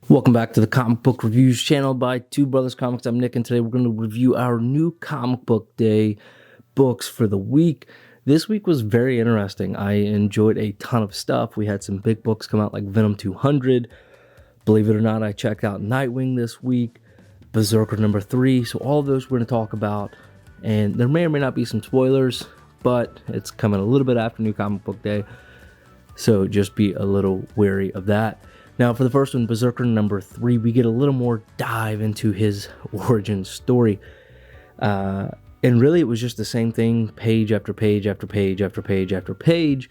Welcome back to the Comic Book Reviews channel by Two Brothers Comics. I'm Nick, and today we're going to review our new Comic Book Day books for the week. This week was very interesting. I enjoyed a ton of stuff. We had some big books come out like Venom 200. Believe it or not, I checked out Nightwing this week, Berserker number 3. So all of those we're going to talk about, and there may or may not be some spoilers, but it's coming a little bit after New Comic Book Day, so just be a little wary of that. Now, for the first one, Brzrkr number 3, we get a little more dive into his origin story. And really, it was just the same thing, page after page after page after page after page,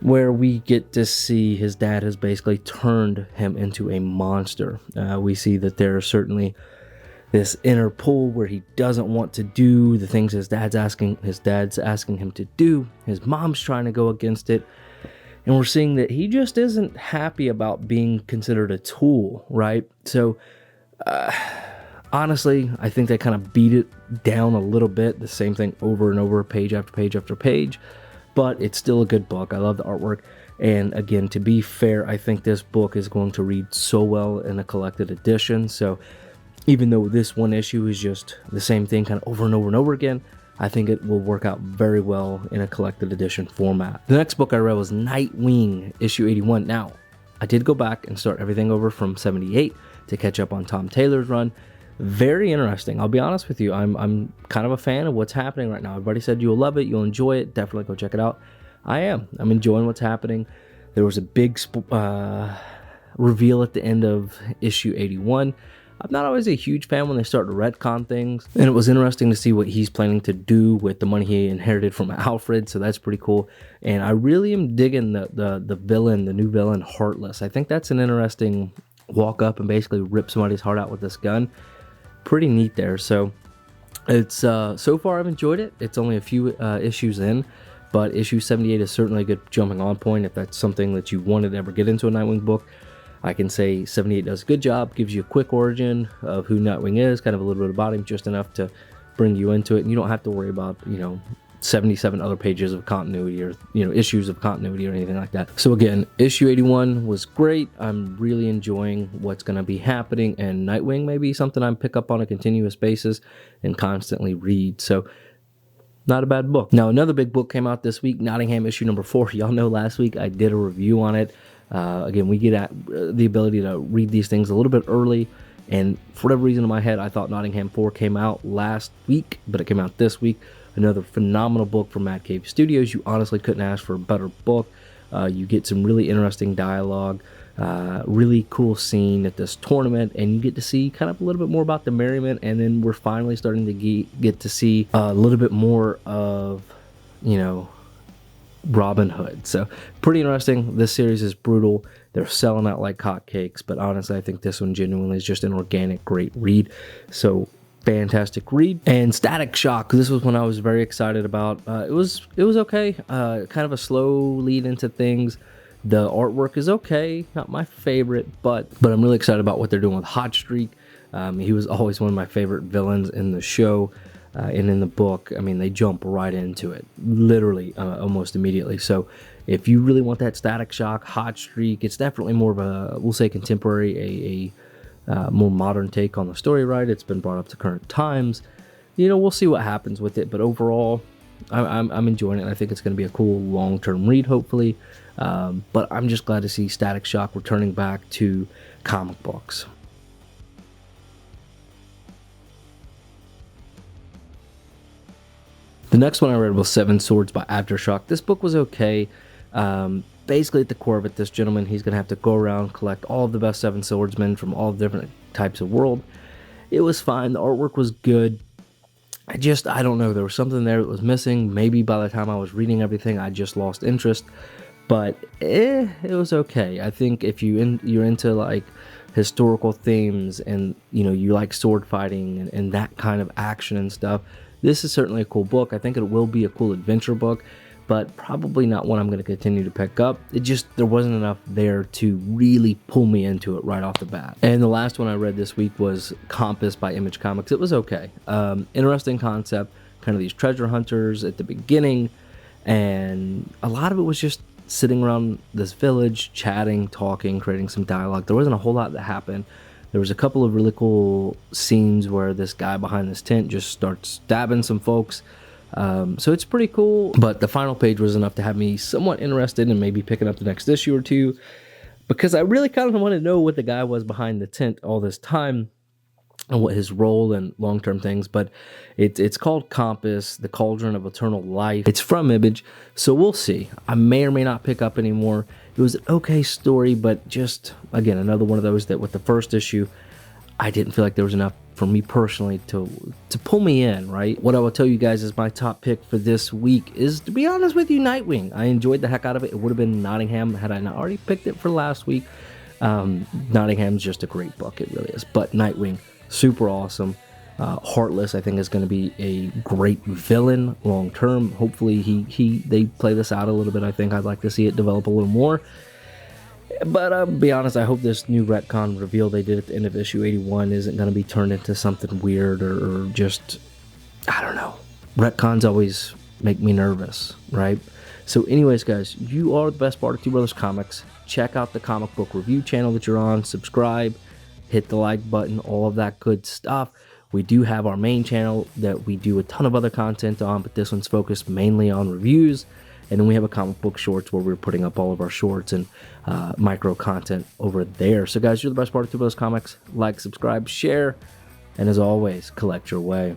where we get to see his dad has basically turned him into a monster. We see that there's certainly this inner pull where he doesn't want to do the things his dad's asking him to do. His mom's trying to go against it. And we're seeing that he just isn't happy about being considered a tool, right? So, honestly, I think they kind of beat it down a little bit. The same thing over and over, page after page after page. But it's still a good book. I love the artwork. And again, to be fair, I think this book is going to read so well in a collected edition. So, even though this one issue is just the same thing kind of over and over and over again, I think it will work out very well in a collected edition format. The next book I read was Nightwing, issue 81. Now, I did go back and start everything over from 78 to catch up on Tom Taylor's run. Very interesting. I'll be honest with you. I'm kind of a fan of what's happening right now. Everybody said you'll love it, you'll enjoy it. Definitely go check it out. I am. I'm enjoying what's happening. There was a big reveal at the end of issue 81. I'm not always a huge fan when they start to retcon things, and it was interesting to see what he's planning to do with the money he inherited from Alfred, so that's pretty cool. And I really am digging the villain, the new villain, Heartless. I think that's an interesting walk up and basically rip somebody's heart out with this gun. Pretty neat there. So it's so far I've enjoyed it. It's only a few issues in, but issue 78 is certainly a good jumping on point if that's something that you wanted to ever get into a Nightwing book. I can say 78 does a good job, gives you a quick origin of who Nightwing is, kind of a little bit about him, just enough to bring you into it, and you don't have to worry about, 77 other pages of continuity or, issues of continuity or anything like that. So again, issue 81 was great. I'm really enjoying what's going to be happening, and Nightwing may be something I pick up on a continuous basis and constantly read. So not a bad book. Now, another big book came out this week, Nottingham issue number 4. Y'all know last week I did a review on it. Again, we get at the ability to read these things a little bit early, and for whatever reason in my head, I thought Nottingham 4 came out last week, but it came out this week. Another phenomenal book from Mad Cave Studios. You honestly couldn't ask for a better book. You get some really interesting dialogue, really cool scene at this tournament, and you get to see kind of a little bit more about the merriment, and then we're finally starting to get to see a little bit more of, Robin Hood. So pretty interesting. This series is brutal. They're selling out like hotcakes, but honestly, I think this one genuinely is just an organic, great read. So fantastic read. And Static Shock, this was one I was very excited about. It was okay. Kind of a slow lead into things. The artwork is okay, not my favorite, but I'm really excited about what they're doing with Hot Streak. He was always one of my favorite villains in the show. And in the book, I mean, they jump right into it, literally, almost immediately. So if you really want that Static Shock, Hot Streak, it's definitely more of a, we'll say contemporary, a more modern take on the story, right? It's been brought up to current times. We'll see what happens with it, but overall, I'm enjoying it. I think it's going to be a cool long-term read, hopefully. But I'm just glad to see Static Shock returning back to comic books. The next one I read was Seven Swords by Aftershock. This book was okay. Basically, at the core of it, this gentleman, he's going to have to go around, collect all of the best seven swordsmen from all different types of world. It was fine. The artwork was good. I don't know. There was something there that was missing. Maybe by the time I was reading everything, I just lost interest. But it was okay. I think if you're into like historical themes and you like sword fighting and that kind of action and stuff, this is certainly a cool book. I think it will be a cool adventure book, but probably not one I'm going to continue to pick up. There wasn't enough there to really pull me into it right off the bat. And the last one I read this week was Compass by Image Comics. It was okay. Interesting concept, kind of these treasure hunters at the beginning, and a lot of it was just sitting around this village, chatting, talking, creating some dialogue. There wasn't a whole lot that happened. There was a couple of really cool scenes where this guy behind this tent just starts stabbing some folks. So it's pretty cool, but the final page was enough to have me somewhat interested in maybe picking up the next issue or two, because I really kind of want to know what the guy was behind the tent all this time and what his role and long-term things. But it's called Compass, the Cauldron of Eternal Life. It's from Image, so we'll see. I may or may not pick up anymore. It was an okay story, but just, again, another one of those that with the first issue, I didn't feel like there was enough for me personally to pull me in, right? What I will tell you guys is my top pick for this week is, to be honest with you, Nightwing. I enjoyed the heck out of it. It would have been Nottingham had I not already picked it for last week. Nottingham's just a great book, it really is. But Nightwing, super awesome. Heartless, I think, is going to be a great villain long term. Hopefully they play this out a little bit. I think I'd like to see it develop a little more. But I'll be honest, I hope this new retcon reveal they did at the end of issue 81 isn't going to be turned into something weird or just, I don't know. Retcons always make me nervous, right? So anyways, guys, you are the best part of Two Brothers Comics. Check out the comic book review channel that you're on. Subscribe, hit the like button, all of that good stuff. We do have our main channel that we do a ton of other content on, but this one's focused mainly on reviews. And then we have a comic book shorts where we're putting up all of our shorts and micro content over there. So guys, you're the best part of Two Brothers Comics. Like, subscribe, share, and as always, collect your way.